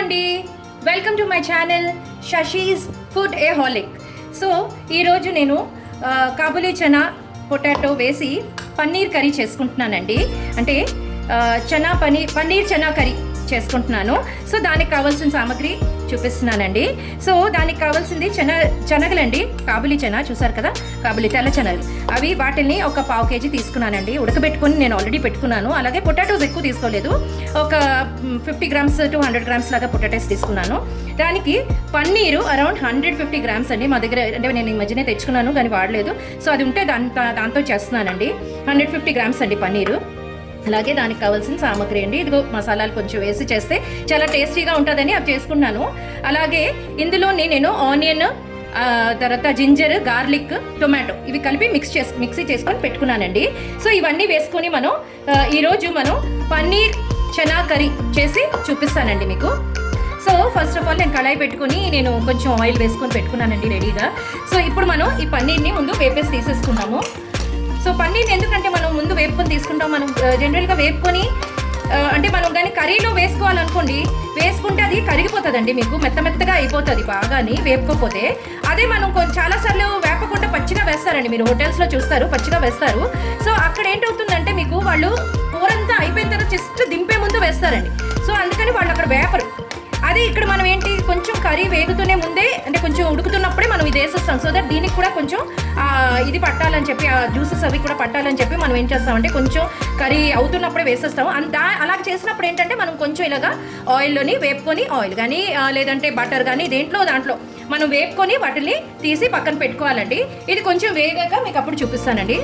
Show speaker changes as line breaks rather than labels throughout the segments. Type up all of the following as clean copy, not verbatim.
అండి, welcome to my channel Shashi's foodaholic. So ఈరోజు నేను కాబూలీ చనా పొటాటో వేసి పన్నీర్ కర్రీ చేసుకుంటున్నానండి. అంటే పన్నీర్ చనా కర్రీ చేసుకుంటున్నాను. సో దానికి కావాల్సిన సామాగ్రి చూపిస్తున్నానండి. సో దానికి కావాల్సింది శనగలండి, కాబూలీ చనా చూసారు కదా, కాబూలీ తెల్ల శనగలు. అవి వాటిని ఒక 1/2 kg తీసుకున్నానండి. ఉడకబెట్టుకొని నేను ఆల్రెడీ పెట్టుకున్నాను. అలాగే పొటాటోస్ ఎక్కువ తీసుకోలేదు, ఒక 50 grams to 100 grams లాగా పొటాటోస్ తీసుకున్నాను. దానికి పన్నీరు అరౌండ్ 150 grams అండి. మా దగ్గర అంటే నేను ఈ మధ్యనే తెచ్చుకున్నాను కానీ వాడలేదు. సో అది ఉంటే దాంతో చేస్తున్నానండి. 150 grams అండి పన్నీరు. అలాగే దానికి కావాల్సిన సామాగ్రి అండి, ఇదిగో మసాలాలు కొంచెం వేసి చేస్తే చాలా టేస్టీగా ఉంటుందని అవి చేసుకున్నాను. అలాగే ఇందులోని నేను ఆనియన్, తర్వాత జింజర్, గార్లిక్, టొమాటో ఇవి కలిపి మిక్సీ చేసుకొని పెట్టుకున్నానండి. సో ఇవన్నీ వేసుకొని ఈరోజు మనం పన్నీర్ చనా కర్రీ చేసి చూపిస్తానండి మీకు. సో ఫస్ట్ ఆఫ్ ఆల్ నేను కళాయి పెట్టుకొని నేను కొంచెం ఆయిల్ వేసుకొని పెట్టుకున్నానండి రెడీగా. సో ఇప్పుడు మనం ఈ పన్నీర్ని ముందు వేపేసి తీసేసుకుందాము. సో పన్నీర్ ఎందుకంటే మనం ముందు వేపుకొని తీసుకుంటాం. మనం జనరల్గా వేపుకొని అంటే మనం కానీ కర్రీలో వేసుకోవాలనుకోండి, వేసుకుంటే అది కరిగిపోతుందండి, మీకు మెత్తగా అయిపోతుంది బాగాని వేపుకోపోతే. అదే మనం చాలాసార్లు వేపకుండా పచ్చిగా వేస్తారండి, మీరు హోటల్స్లో చూస్తారు పచ్చిగా వేస్తారు. సో అక్కడ ఏంటవుతుందంటే మీకు వాళ్ళు కూరంతా అయిపోయిన తర్వాత జస్ట్ దింపే ముందు వేస్తారండి. సో అందుకని వాళ్ళు అక్కడ వేపరు. అదే ఇక్కడ మనం ఏంటి కొంచెం కర్రీ వేగుతూనే ముందే అంటే కొంచెం ఉడుకుతున్నప్పుడే మనం ఇది వేసేస్తాం. సో దట్ దీనికి కూడా కొంచెం ఇది పట్టాలని చెప్పి, ఆ జ్యూసెస్ అవి కూడా పట్టాలని చెప్పి మనం ఏం చేస్తామంటే కొంచెం కర్రీ అవుతున్నప్పుడే వేసేస్తాం. అలా చేసినప్పుడు ఏంటంటే మనం కొంచెం ఇలాగా ఆయిల్లోని వేపుకొని, ఆయిల్ కానీ లేదంటే బటర్ కానీ దాంట్లో మనం వేపుకొని వాటిని తీసి పక్కన పెట్టుకోవాలండి. ఇది కొంచెం వేగాక మీకు అప్పుడు చూపిస్తానండి.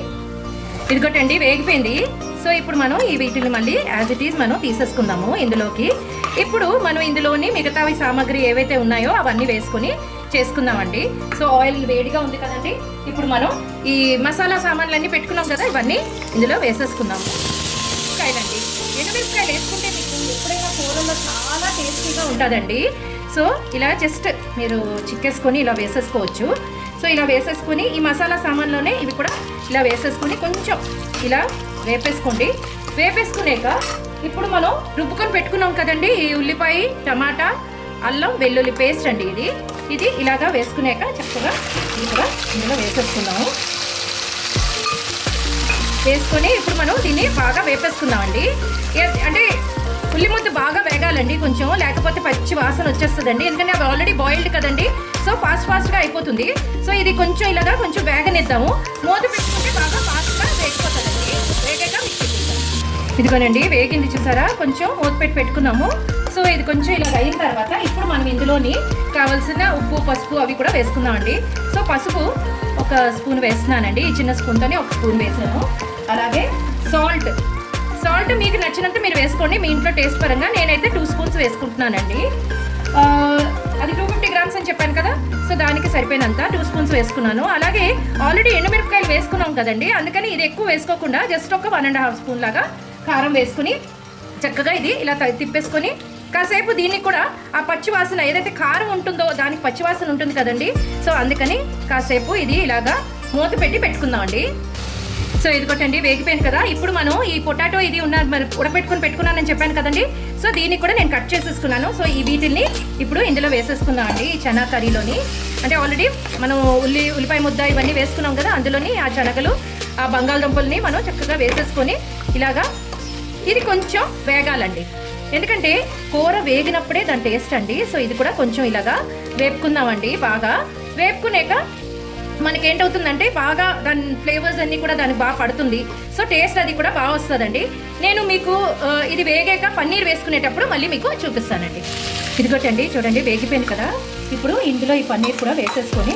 ఇదిగోటండి వేగిపోయింది. సో ఇప్పుడు మనం ఈ వీటిని మళ్ళీ యాజ్ ఇట్ ఈజ్ మనం తీసేసుకుందాము ఇందులోకి. ఇప్పుడు మనం ఇందులోని మిగతావి సామాగ్రి ఏవైతే ఉన్నాయో అవన్నీ వేసుకొని చేసుకుందామండి. సో ఆయిల్ వేడిగా ఉంది కదండి, ఇప్పుడు మనం ఈ మసాలా సామాన్లన్నీ పెట్టుకున్నాం కదా, ఇవన్నీ ఇందులో వేసేసుకుందాము. ఎండుమిరపకాయలండి, ఎండుమిరపకాయలు వేసుకుంటే మీకు ఎప్పుడైనా కూరలో చాలా టేస్టీగా ఉంటుందండి. సో ఇలా జస్ట్ మీరు చిక్కేసుకొని ఇలా వేసేసుకోవచ్చు. సో ఇలా వేసేసుకొని ఈ మసాలా సామాన్లోనే ఇవి కూడా ఇలా వేసేసుకొని కొంచెం ఇలా వేపేసుకోండి. వేపేసుకునేక ఇప్పుడు మనం రుబ్బుకొని పెట్టుకున్నాం కదండి ఈ ఉల్లిపాయ, టమాటా, అల్లం వెల్లుల్లి పేస్ట్ అండి. ఇది ఇలాగా వేసుకునేక చక్కగా ఇది కూడా ఇందులో వేసేసుకున్నాము. వేసుకొని ఇప్పుడు మనం దీన్ని బాగా వేపేసుకుందామండి. అంటే ఉల్లి ముద్ద బాగా వేగాలండి కొంచెం, లేకపోతే పచ్చి వాసన వచ్చేస్తుందండి. ఎందుకంటే అవి ఆల్రెడీ బాయిల్డ్ కదండి. సో ఫాస్ట్గా అయిపోతుంది. సో ఇది కొంచెం ఇలాగా కొంచెం వేగనిద్దాము. మూత పెట్టుకుంటే బాగా ఫాస్ట్గా వేగిపోతుందండి. వేగాక ఇదిగోనండి వేగింది చూసారా, కొంచెం మూత పెట్టుకున్నాము. సో ఇది కొంచెం ఇలా అయిన తర్వాత ఇప్పుడు మనం ఇందులోని కావాల్సిన ఉప్పు, పసుపు అవి కూడా వేసుకుందామండి. సో పసుపు 1 స్పూన్ వేస్తున్నానండి, ఈ చిన్న స్పూన్తోనే 1 స్పూన్ వేసాను. అలాగే సాల్ట్ మీకు నచ్చినంత మీరు వేసుకోండి, మీ ఇంట్లో టేస్ట్ పరంగా. నేనైతే 2 స్పూన్స్ వేసుకుంటున్నానండి. అది 250 grams అని చెప్పాను కదా, సో దానికి సరిపోయినంత 2 స్పూన్స్ వేసుకున్నాను. అలాగే ఆల్రెడీ ఎండుమిరపకాయలు వేసుకున్నాం కదండి, అందుకని ఇది ఎక్కువ వేసుకోకుండా జస్ట్ ఒక 1.5 స్పూన్ లాగా కారం వేసుకుని చక్కగా ఇది ఇలా తిప్పేసుకొని కాసేపు దీన్ని కూడా ఆ పచ్చివాసన ఏదైతే కారం ఉంటుందో దానికి పచ్చివాసన ఉంటుంది కదండి. సో అందుకని కాసేపు ఇది ఇలాగా మూత పెట్టుకుందామండి. సో ఇదిగోటండి వేగిపోయింది కదా. ఇప్పుడు మనం ఈ పొటాటో ఇది మరి పెట్టుకున్నానని చెప్పాను కదండి. సో దీన్ని కూడా నేను కట్ చేసేసుకున్నాను. సో ఈ వీటిల్ని ఇప్పుడు ఇందులో వేసేసుకుందామండి ఈ చనా కర్రీలోని. అంటే ఆల్రెడీ మనం ఉల్లిపాయ ముద్ద ఇవన్నీ వేసుకున్నాం కదా, అందులోని ఆ శనగలు, ఆ బంగాళదుంపల్ని మనం చక్కగా వేసేసుకొని ఇలాగా ఇది కొంచెం వేగాలండి. ఎందుకంటే కూర వేగినప్పుడే దాని టేస్ట్ అండి. సో ఇది కూడా కొంచెం ఇలాగా వేపుకుందామండి. బాగా వేపుకునేక మనకేంటవుతుందంటే బాగా దాని ఫ్లేవర్స్ అన్నీ కూడా దానికి బాగా పడుతుంది. సో టేస్ట్ అది కూడా బాగా వస్తుందండి. నేను మీకు ఇది వేగాక పన్నీర్ వేసుకునేటప్పుడు మళ్ళీ మీకు చూపిస్తానండి. ఇదిగోటండి చూడండి వేగిపోయింది కదా. ఇప్పుడు ఇందులో ఈ పన్నీర్ కూడా వేసేసుకొని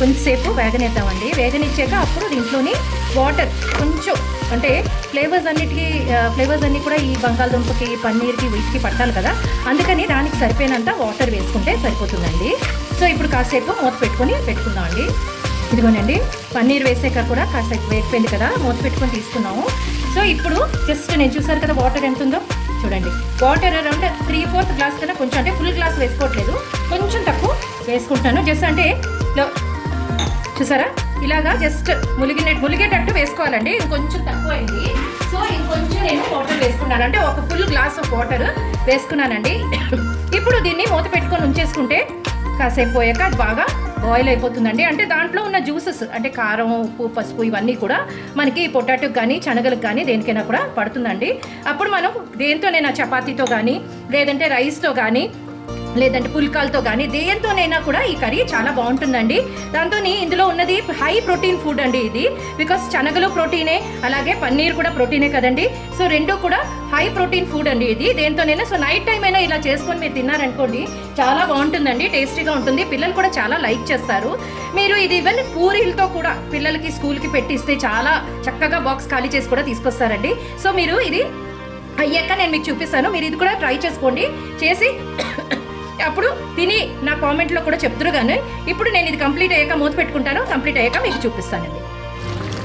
కొంచెంసేపు వేగనిద్దామండి. వేగనిచ్చాక అప్పుడు దీంట్లోని వాటర్ కొంచెం, అంటే ఫ్లేవర్స్ అన్నీ కూడా ఈ బంగాళదుంపకి, పన్నీర్కి, వీటికి పట్టాలి కదా, అందుకని దానికి సరిపోయినంత వాటర్ వేసుకుంటే సరిపోతుందండి. సో ఇప్పుడు కాసేపు మూత పెట్టుకుందామండి. ఇదిగోనండి పన్నీర్ వేసాక కూడా కాసేపు వేగిపోయింది కదా, మూత పెట్టుకొని తీసుకున్నాము. సో ఇప్పుడు జస్ట్ నేను చూసారు కదా వాటర్ ఎంత ఉందో చూడండి. వాటర్ అరౌండ్ 3/4 గ్లాస్ కన్నా కొంచెం, అంటే ఫుల్ గ్లాస్ వేసుకోవట్లేదు, కొంచెం తక్కువ వేసుకుంటున్నాను. జస్ట్ అంటే చూసారా ఇలాగా జస్ట్ ములిగేటట్టు వేసుకోవాలండి. ఇంకొంచెం తక్కువ అయింది. సో ఇంకొంచెం నేను వాటర్ వేసుకున్నాను, అంటే 1 ఫుల్ గ్లాస్ ఆఫ్ వాటర్ వేసుకున్నానండి. ఇప్పుడు దీన్ని మూత పెట్టుకొని ఉంచేసుకుంటే కాసేపు పోయాక అది బాగా బాయిల్ అయిపోతుందండి. అంటే దాంట్లో ఉన్న జ్యూసెస్ అంటే కారం, ఉప్పు, పసుపు ఇవన్నీ కూడా మనకి పొటాటోకి కానీ శనగలకు కానీ దేనికైనా కూడా పడుతుందండి. అప్పుడు మనం దేంతోనైనా చపాతీతో కానీ లేదంటే రైస్తో కానీ లేదంటే పుల్కాలతో కానీ దేంతోనైనా కూడా ఈ కర్రీ చాలా బాగుంటుందండి. దాంతో ఇందులో ఉన్నది హై ప్రోటీన్ ఫుడ్ అండి ఇది. బికాస్ శనగలు ప్రోటీనే, అలాగే పన్నీర్ కూడా ప్రోటీనే కదండి. సో రెండు కూడా హై ప్రోటీన్ ఫుడ్ అండి ఇది. దేంతోనైనా సో నైట్ టైం అయినా ఇలా చేసుకొని మీరు తిన్నారనుకోండి చాలా బాగుంటుందండి, టేస్టీగా ఉంటుంది. పిల్లలు కూడా చాలా లైక్ చేస్తారు. మీరు ఇది ఈవెన్ పూరీలతో కూడా పిల్లలకి స్కూల్కి పెట్టిస్తే చాలా చక్కగా బాక్స్ ఖాళీ చేసి కూడా తీసుకొస్తారండి. సో మీరు ఇది అయ్యాక నేను మీకు చూపిస్తాను, మీరు ఇది కూడా ట్రై చేసుకోండి. చేసి అప్పుడు తిని నా కామెంట్లో కూడా చెప్తురు. కానీ ఇప్పుడు నేను ఇది కంప్లీట్ అయ్యాక మూత పెట్టుకుంటాను. కంప్లీట్ అయ్యాక మీకు చూపిస్తానండి.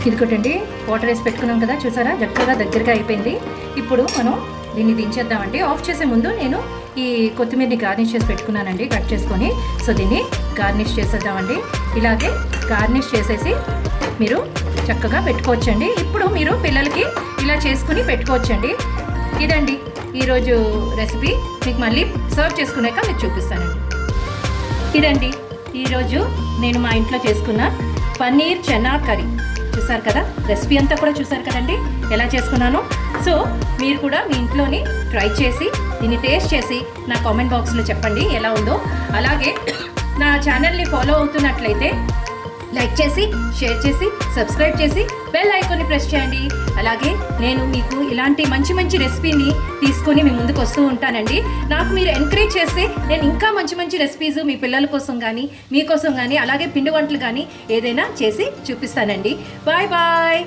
ఇదిగోటండి వాటర్ వేసి పెట్టుకున్నాం కదా, చూసారా చక్కగా దగ్గరగా అయిపోయింది. ఇప్పుడు మనం దీన్ని దించేద్దామండి. ఆఫ్ చేసే ముందు నేను ఈ కొత్తిమీరని గార్నిష్ చేసి పెట్టుకున్నానండి, కట్ చేసుకొని. సో దీన్ని గార్నిష్ చేసేద్దామండి. ఇలాగే గార్నిష్ చేసేసి మీరు చక్కగా పెట్టుకోవచ్చండి. ఇప్పుడు మీరు పిల్లలకి ఇలా చేసుకుని పెట్టుకోవచ్చండి. ఇదండి ఈరోజు రెసిపీ. మీకు మళ్ళీ సర్వ్ చేసుకున్నాక మీకు చూపిస్తానండి. ఇదండి ఈరోజు నేను మా ఇంట్లో చేసుకున్న పన్నీర్ చనా కర్రీ. చూసారు కదా, రెసిపీ అంతా కూడా చూసారు కదండి ఎలా చేసుకున్నాను. సో మీరు కూడా మీ ఇంట్లోని ట్రై చేసి దీన్ని టేస్ట్ చేసి నా కామెంట్ బాక్స్లో చెప్పండి ఎలా ఉందో. అలాగే నా ఛానల్ని ఫాలో అవుతున్నట్లయితే లైక్ చేసి, షేర్ చేసి, సబ్స్క్రైబ్ చేసి బెల్ ఐకాన్ని ప్రెస్ చేయండి. అలాగే నేను మీకు ఇలాంటి మంచి మంచి రెసిపీని తీసుకొని మీ ముందుకు వస్తూ ఉంటానండి. నాకు మీరు ఎంకరేజ్ చేస్తే నేను ఇంకా మంచి మంచి రెసిపీస్ మీ పిల్లల కోసం కానీ మీకోసం కానీ అలాగే పిండి వంటలు కానీ ఏదైనా చేసి చూపిస్తానండి. Bye bye.